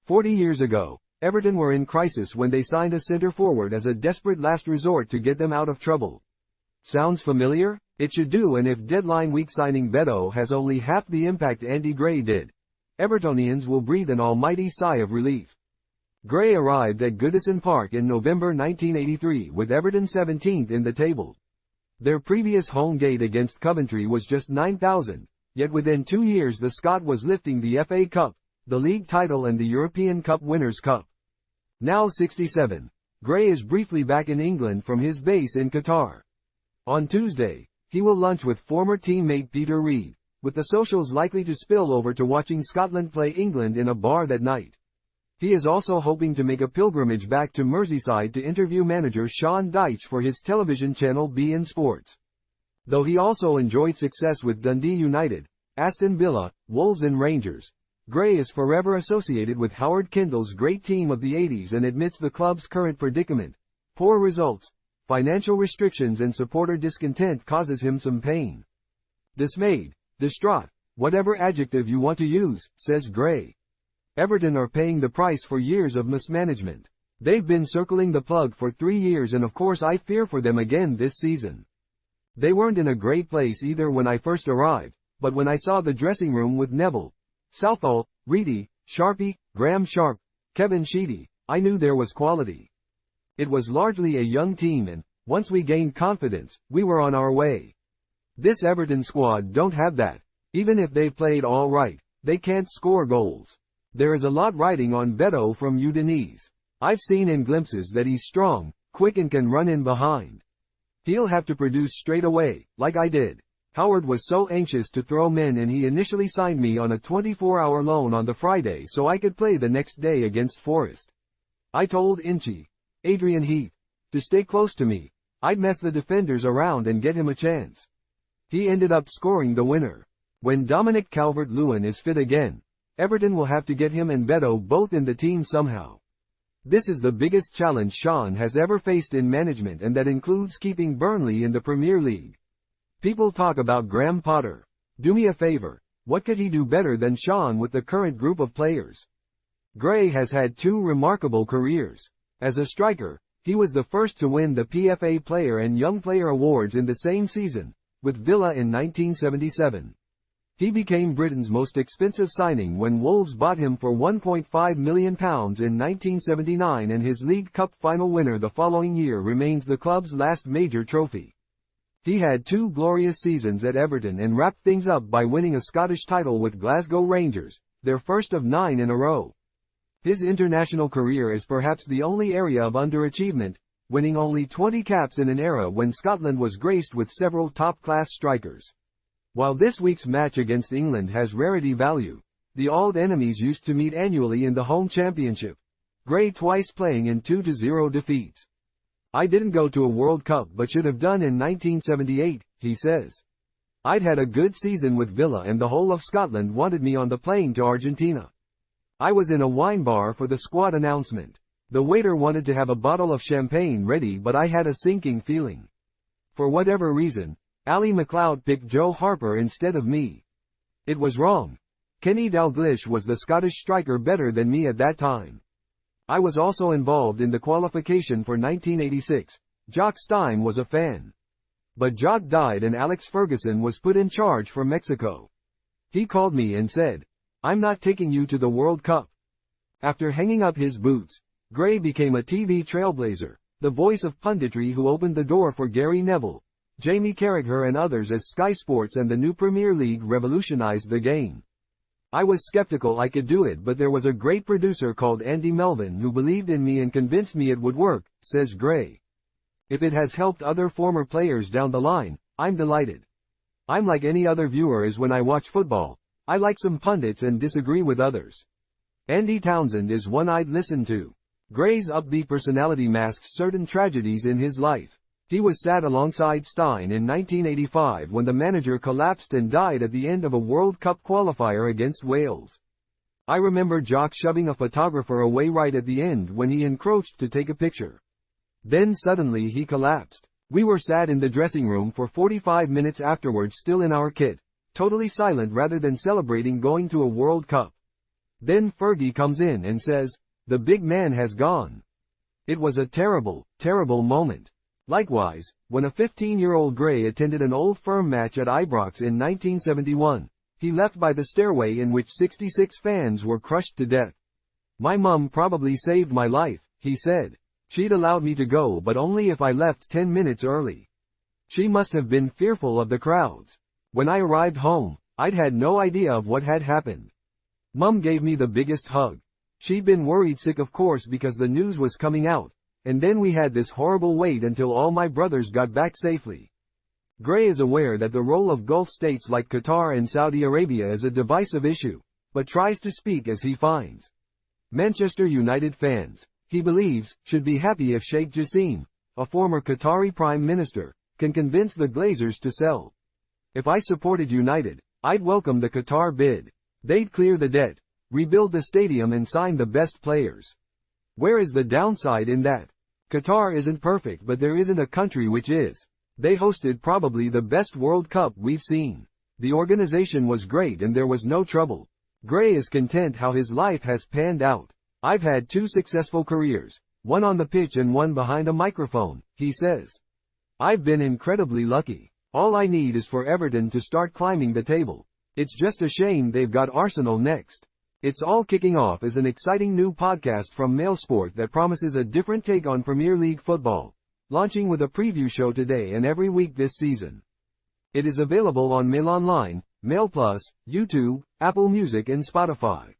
40 years ago, Everton were in crisis when they signed a centre-forward as a desperate last resort to get them out of trouble. Sounds familiar? It should do, and if deadline week signing Beto has only half the impact Andy Gray did, Evertonians will breathe an almighty sigh of relief. Gray arrived at Goodison Park in November 1983 with Everton 17th in the table. Their previous home gate against Coventry was just 9,000, yet within 2 years the Scot was lifting the FA Cup, the league title and the European Cup Winners' Cup. Now 67, Gray is briefly back in England from his base in Qatar. On Tuesday, he will lunch with former teammate Peter Reid, with the socials likely to spill over to watching Scotland play England in a bar that night. He is also hoping to make a pilgrimage back to Merseyside to interview manager Sean Dyche for his television channel beIN Sports. Though he also enjoyed success with Dundee United, Aston Villa, Wolves and Rangers, Gray is forever associated with Howard Kendall's great team of the 80s and admits the club's current predicament, poor results, financial restrictions and supporter discontent causes him some pain. Dismayed, distraught, whatever adjective you want to use, says Gray. Everton are paying the price for years of mismanagement. They've been circling the plug for 3 years and of course I fear for them again this season. They weren't in a great place either when I first arrived, but when I saw the dressing room with Neville, Southall, Reedy, Sharpie, Graham Sharp, Kevin Sheedy, I knew there was quality. It was largely a young team and, once we gained confidence, we were on our way. This Everton squad don't have that. Even if they've played all right, they can't score goals. There is a lot riding on Beto from Udinese. I've seen in glimpses that he's strong, quick and can run in behind. He'll have to produce straight away, like I did. Howard was so anxious to throw men and he initially signed me on a 24-hour loan on the Friday so I could play the next day against Forest. I told Inchi, Adrian Heath, to stay close to me. I'd mess the defenders around and get him a chance. He ended up scoring the winner. When Dominic Calvert-Lewin is fit again, Everton will have to get him and Beto both in the team somehow. This is the biggest challenge Sean has ever faced in management, and that includes keeping Burnley in the Premier League. People talk about Graham Potter. Do me a favor, what could he do better than Sean with the current group of players? Gray has had 2 remarkable careers. As a striker, he was the first to win the PFA Player and Young Player awards in the same season, with Villa in 1977. He became Britain's most expensive signing when Wolves bought him for £1.5 million in 1979, and his League Cup final winner the following year remains the club's last major trophy. He had 2 glorious seasons at Everton and wrapped things up by winning a Scottish title with Glasgow Rangers, their first of 9 in a row. His international career is perhaps the only area of underachievement, winning only 20 caps in an era when Scotland was graced with several top-class strikers. While this week's match against England has rarity value, the old enemies used to meet annually in the home championship, Gray twice playing in 2-0 defeats. I didn't go to a World Cup but should have done in 1978, he says. I'd had a good season with Villa and the whole of Scotland wanted me on the plane to Argentina. I was in a wine bar for the squad announcement. The waiter wanted to have a bottle of champagne ready but I had a sinking feeling. For whatever reason, Ali MacLeod picked Joe Harper instead of me. It was wrong. Kenny Dalglish was the Scottish striker better than me at that time. I was also involved in the qualification for 1986. Jock Stein was a fan. But Jock died and Alex Ferguson was put in charge for Mexico. He called me and said, "I'm not taking you to the World Cup." After hanging up his boots, Gray became a TV trailblazer, the voice of punditry who opened the door for Gary Neville, Jamie Carragher and others as Sky Sports and the new Premier League revolutionized the game. I was skeptical I could do it, but there was a great producer called Andy Melvin who believed in me and convinced me it would work, says Gray. If it has helped other former players down the line, I'm delighted. I'm like any other viewer is when I watch football. I like some pundits and disagree with others. Andy Townsend is one I'd listen to. Gray's upbeat personality masks certain tragedies in his life. He was sat alongside Stein in 1985 when the manager collapsed and died at the end of a World Cup qualifier against Wales. I remember Jock shoving a photographer away right at the end when he encroached to take a picture. Then suddenly he collapsed. We were sat in the dressing room for 45 minutes afterwards, still in our kit, totally silent rather than celebrating going to a World Cup. Then Fergie comes in and says, "The big man has gone." It was a terrible, terrible moment. Likewise, when a 15-year-old Gray attended an Old Firm match at Ibrox in 1971, he left by the stairway in which 66 fans were crushed to death. "My mum probably saved my life," he said. "She'd allowed me to go but only if I left 10 minutes early. She must have been fearful of the crowds. When I arrived home, I'd had no idea of what had happened. Mum gave me the biggest hug. She'd been worried sick of course because the news was coming out, and then we had this horrible wait until all my brothers got back safely." Gray is aware that the role of Gulf states like Qatar and Saudi Arabia is a divisive issue, but tries to speak as he finds. Manchester United fans, he believes, should be happy if Sheikh Jassim, a former Qatari Prime Minister, can convince the Glazers to sell. "If I supported United, I'd welcome the Qatar bid. They'd clear the debt, rebuild the stadium and sign the best players. Where is the downside in that? Qatar isn't perfect but there isn't a country which is. They hosted probably the best World Cup we've seen. The organization was great and there was no trouble." Gray is content how his life has panned out. "I've had 2 successful careers, one on the pitch and one behind a microphone," he says. "I've been incredibly lucky. All I need is for Everton to start climbing the table. It's just a shame they've got Arsenal next." It's All Kicking Off is an exciting new podcast from Mailsport that promises a different take on Premier League football, launching with a preview show today and every week this season. It is available on Mail Online, Mail Plus, YouTube, Apple Music and Spotify.